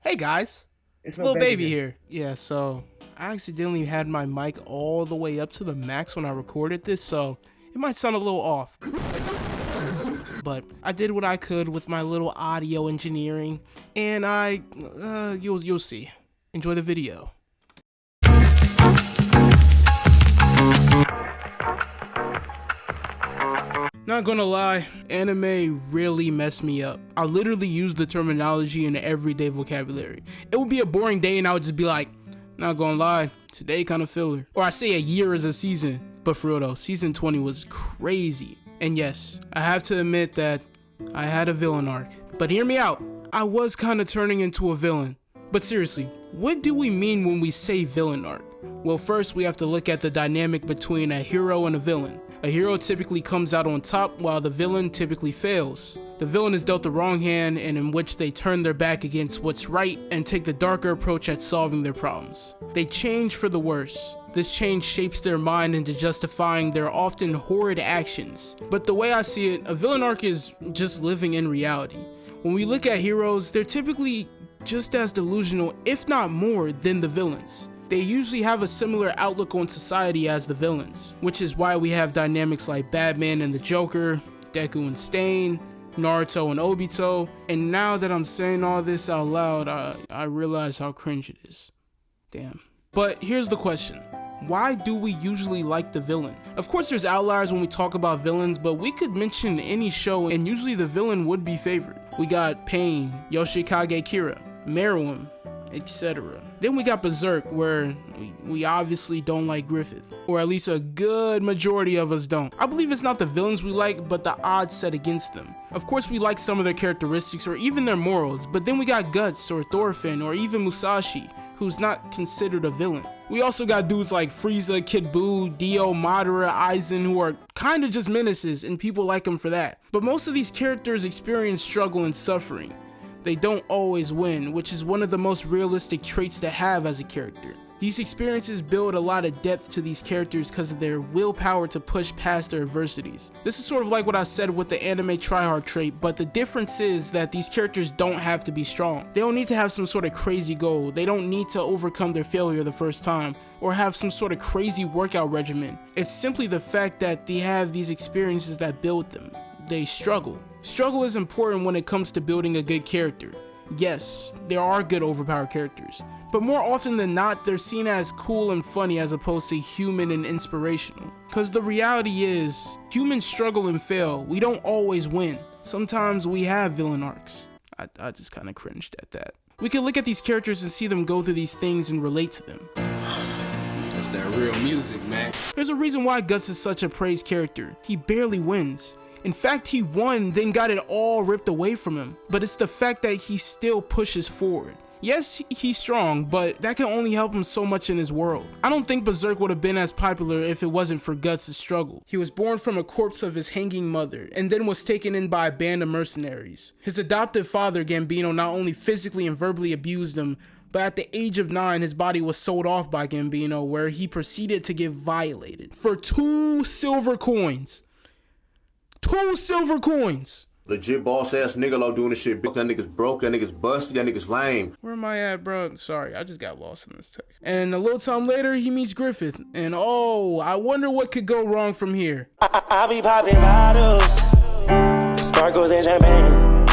Hey guys, It's Lil Baby here. Yeah, so I accidentally had my mic all the way up to the max when I recorded this, so it might sound a little off. But I did what I could with my little audio engineering, and you'll see. Enjoy the video. Not gonna lie, anime really messed me up. I literally use the terminology in everyday vocabulary. It would be a boring day and I would just be like, not gonna lie, today kind of filler. Or I say a year is a season. But for real though, season 20 was crazy. And yes, I have to admit that I had a villain arc. But hear me out, I was kind of turning into a villain. But seriously, what do we mean when we say villain arc? Well, first we have to look at the dynamic between a hero and a villain. A hero typically comes out on top while the villain typically fails. The villain is dealt the wrong hand and in which they turn their back against what's right and take the darker approach at solving their problems. They change for the worse. This change shapes their mind into justifying their often horrid actions. But the way I see it, a villain arc is just living in reality. When we look at heroes, they're typically just as delusional, if not more, than the villains. They usually have a similar outlook on society as the villains, which is why we have dynamics like Batman and the Joker, Deku and Stain, Naruto and Obito, and now that I'm saying all this out loud, I realize how cringe it is. Damn. But here's the question. Why do we usually like the villain? Of course there's outliers when we talk about villains, but we could mention any show and usually the villain would be favored. We got Pain, Yoshikage Kira, Meruem, etc. Then we got Berserk, where we obviously don't like Griffith, or at least a good majority of us don't. I believe it's not the villains we like, but the odds set against them. Of course we like some of their characteristics or even their morals, but then we got Guts or Thorfinn or even Musashi, who's not considered a villain. We also got dudes like Frieza, Kid Buu, Dio, Madara, Aizen, who are kinda just menaces and people like them for that. But most of these characters experience struggle and suffering. They don't always win, which is one of the most realistic traits to have as a character. These experiences build a lot of depth to these characters because of their willpower to push past their adversities. This is sort of like what I said with the anime tryhard trait, but the difference is that these characters don't have to be strong. They don't need to have some sort of crazy goal. They don't need to overcome their failure the first time or have some sort of crazy workout regimen. It's simply the fact that they have these experiences that build them. They struggle. Struggle is important when it comes to building a good character. Yes, there are good overpowered characters, but more often than not, they're seen as cool and funny as opposed to human and inspirational. Cause the reality is, humans struggle and fail. We don't always win. Sometimes we have villain arcs. I just kind of cringed at that. We can look at these characters and see them go through these things and relate to them. That's that real music, man. There's a reason why Guts is such a praised character. He barely wins. In fact, he won, then got it all ripped away from him. But it's the fact that he still pushes forward. Yes, he's strong, but that can only help him so much in his world. I don't think Berserk would have been as popular if it wasn't for Guts' struggle. He was born from a corpse of his hanging mother, and then was taken in by a band of mercenaries. His adoptive father, Gambino, not only physically and verbally abused him, but at the age of 9, his body was sold off by Gambino, where he proceeded to get violated for 2 silver coins. 2 silver coins. Legit boss ass nigga love doing this shit. That nigga's broke, that nigga's busted, that nigga's lame. Where am I at, bro? Sorry, I just got lost in this text. And a little time later, he meets Griffith. And oh, I wonder what could go wrong from here. I be popping bottles, sparkles and champagne.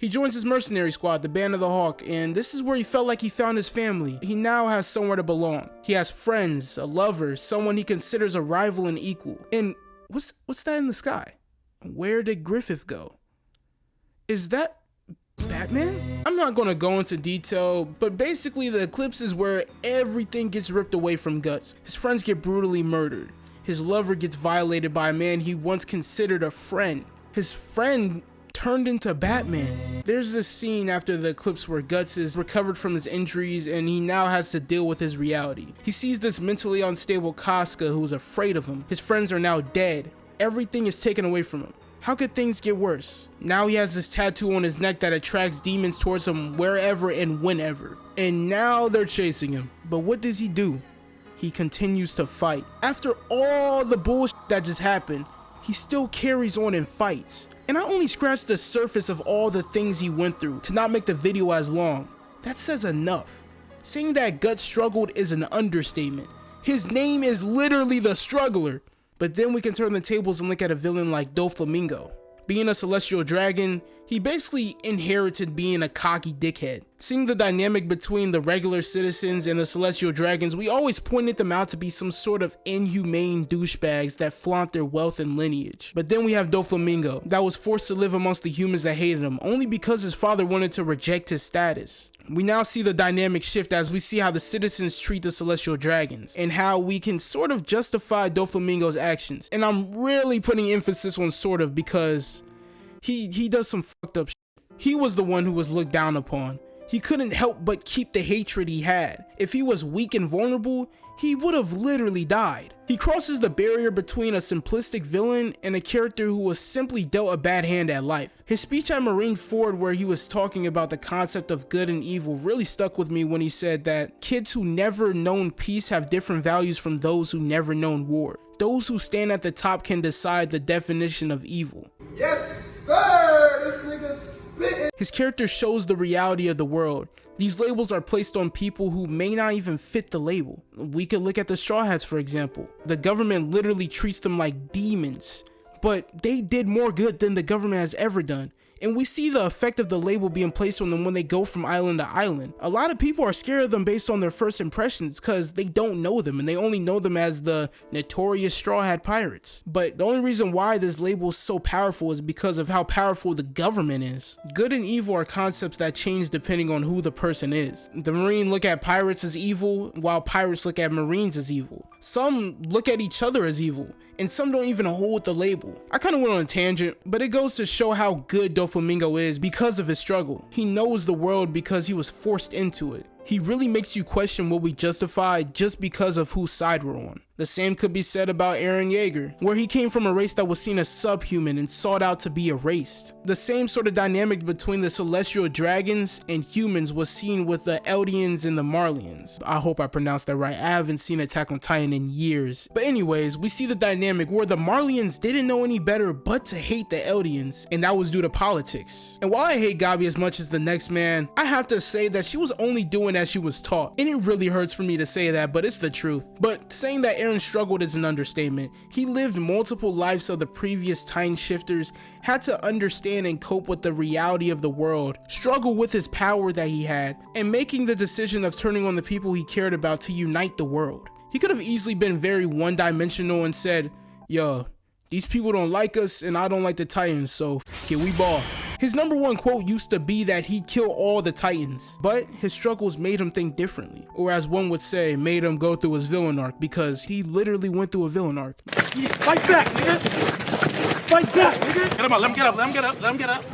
He joins his mercenary squad, the Band of the Hawk, and this is where he felt like he found his family. He now has somewhere to belong. He has friends, a lover, someone he considers a rival and equal. And what's that in the sky? Where did Griffith go? Is that Batman? I'm not gonna go into detail, but basically the eclipse is where everything gets ripped away from Guts. His friends get brutally murdered. His lover gets violated by a man he once considered a friend. His friend turned into Batman. There's this scene after the eclipse where Guts is recovered from his injuries and he now has to deal with his reality. He sees this mentally unstable Casca who's afraid of him. His friends are now dead. Everything is taken away from him. How could things get worse? Now he has this tattoo on his neck that attracts demons towards him wherever and whenever. And now they're chasing him. But what does he do? He continues to fight. After all the bullshit that just happened, he still carries on and fights. And I only scratched the surface of all the things he went through to not make the video as long. That says enough. Saying that Guts struggled is an understatement. His name is literally the struggler. But then we can turn the tables and look at a villain like Doflamingo. Being a celestial dragon, he basically inherited being a cocky dickhead. Seeing the dynamic between the regular citizens and the celestial dragons, we always pointed them out to be some sort of inhumane douchebags that flaunt their wealth and lineage. But then we have Doflamingo, that was forced to live amongst the humans that hated him, only because his father wanted to reject his status. We now see the dynamic shift as we see how the citizens treat the celestial dragons, and how we can sort of justify Doflamingo's actions. And I'm really putting emphasis on sort of, because he does some fucked up shit. He was the one who was looked down upon. He couldn't help but keep the hatred he had. If he was weak and vulnerable, he would have literally died. He crosses the barrier between a simplistic villain and a character who was simply dealt a bad hand at life. His speech at Marineford, where he was talking about the concept of good and evil, really stuck with me when he said that kids who never known peace have different values from those who never known war. Those who stand at the top can decide the definition of evil. Yes, sir! This nigga spitting. His character shows the reality of the world. These labels are placed on people who may not even fit the label. We could look at the Straw Hats, for example. The government literally treats them like demons, but they did more good than the government has ever done. And we see the effect of the label being placed on them when they go from island to island. A lot of people are scared of them based on their first impressions because they don't know them and they only know them as the notorious Straw Hat Pirates. But the only reason why this label is so powerful is because of how powerful the government is. Good and evil are concepts that change depending on who the person is. The Marine look at pirates as evil, while pirates look at Marines as evil. Some look at each other as evil, and some don't even hold the label. I kind of went on a tangent, but it goes to show how good Doflamingo is because of his struggle. He knows the world because he was forced into it. He really makes you question what we justify just because of whose side we're on. The same could be said about Eren Jaeger, where he came from a race that was seen as subhuman and sought out to be erased. The same sort of dynamic between the celestial dragons and humans was seen with the Eldians and the Marlians. I hope I pronounced that right. I haven't seen Attack on Titan in years. But anyways, we see the dynamic where the Marlians didn't know any better but to hate the Eldians, and that was due to politics. And while I hate Gabi as much as the next man, I have to say that she was only doing as she was taught. And it really hurts for me to say that, but it's the truth. But saying that Eren struggled is an understatement. He lived multiple lives so the previous Titan shifters had to understand and cope with the reality of the world, struggle with his power that he had, and making the decision of turning on the people he cared about to unite the world. He could have easily been very one-dimensional and said, yo, these people don't like us and I don't like the Titans, so can we ball? His #1 quote used to be that he'd kill all the Titans, but his struggles made him think differently, or as one would say, made him go through his villain arc, because he literally went through a villain arc. Yeah, fight back, nigga! Fight back, nigga! Get him up, let him get up, let him get up, let him get up.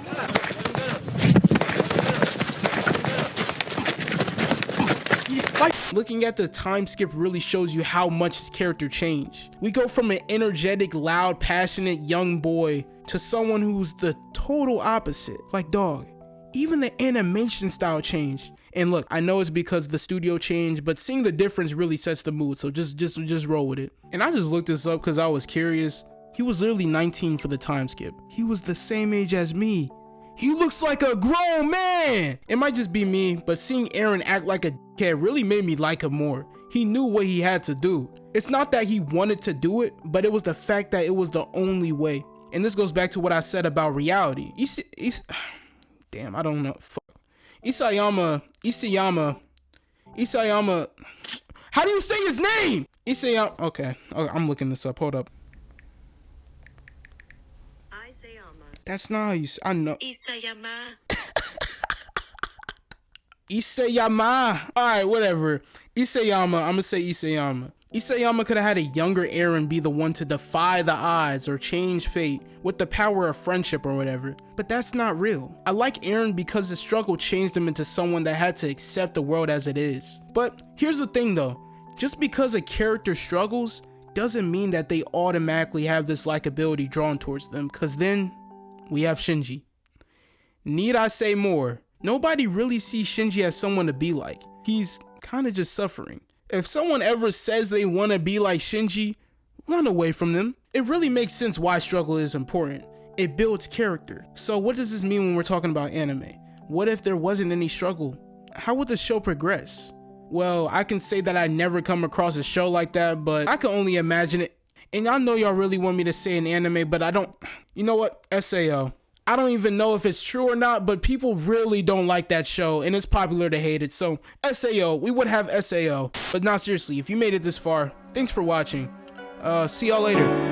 Looking at the time skip really shows you how much his character changed. We go from an energetic, loud, passionate young boy to someone who's the total opposite. Like, dog, even the animation style changed. And look, I know it's because the studio changed, but seeing the difference really sets the mood, so just roll with it. And I just looked this up because I was curious. He was literally 19 for the time skip. He was the same age as me. He looks like a grown man! It might just be me, but seeing Eren act like a dickhead really made me like him more. He knew what he had to do. It's not that he wanted to do it, but it was the fact that it was the only way. And this goes back to what I said about reality. Damn, I don't know. Fuck. Isayama. How do you say his name? Isayama. Okay, I'm looking this up. Hold up. That's not how you say. I know. Isayama. Alright, whatever. Isayama. I'm gonna say Isayama. Isayama could have had a younger Eren be the one to defy the odds or change fate with the power of friendship or whatever. But that's not real. I like Eren because the struggle changed him into someone that had to accept the world as it is. But here's the thing though. Just because a character struggles doesn't mean that they automatically have this likability drawn towards them, because then we have Shinji. Need I say more? Nobody really sees Shinji as someone to be like. He's kind of just suffering. If someone ever says they want to be like Shinji, run away from them. It really makes sense why struggle is important. it builds character. So what does this mean when we're talking about anime? What if there wasn't any struggle? How would the show progress? Well, I can say that I never come across a show like that, but I can only imagine it. And I know y'all really want me to say an anime, but I don't. You know what? SAO. I don't even know if it's true or not, but people really don't like that show, and it's popular to hate it. So SAO, we would have SAO. But not seriously, if you made it this far, thanks for watching. See y'all later.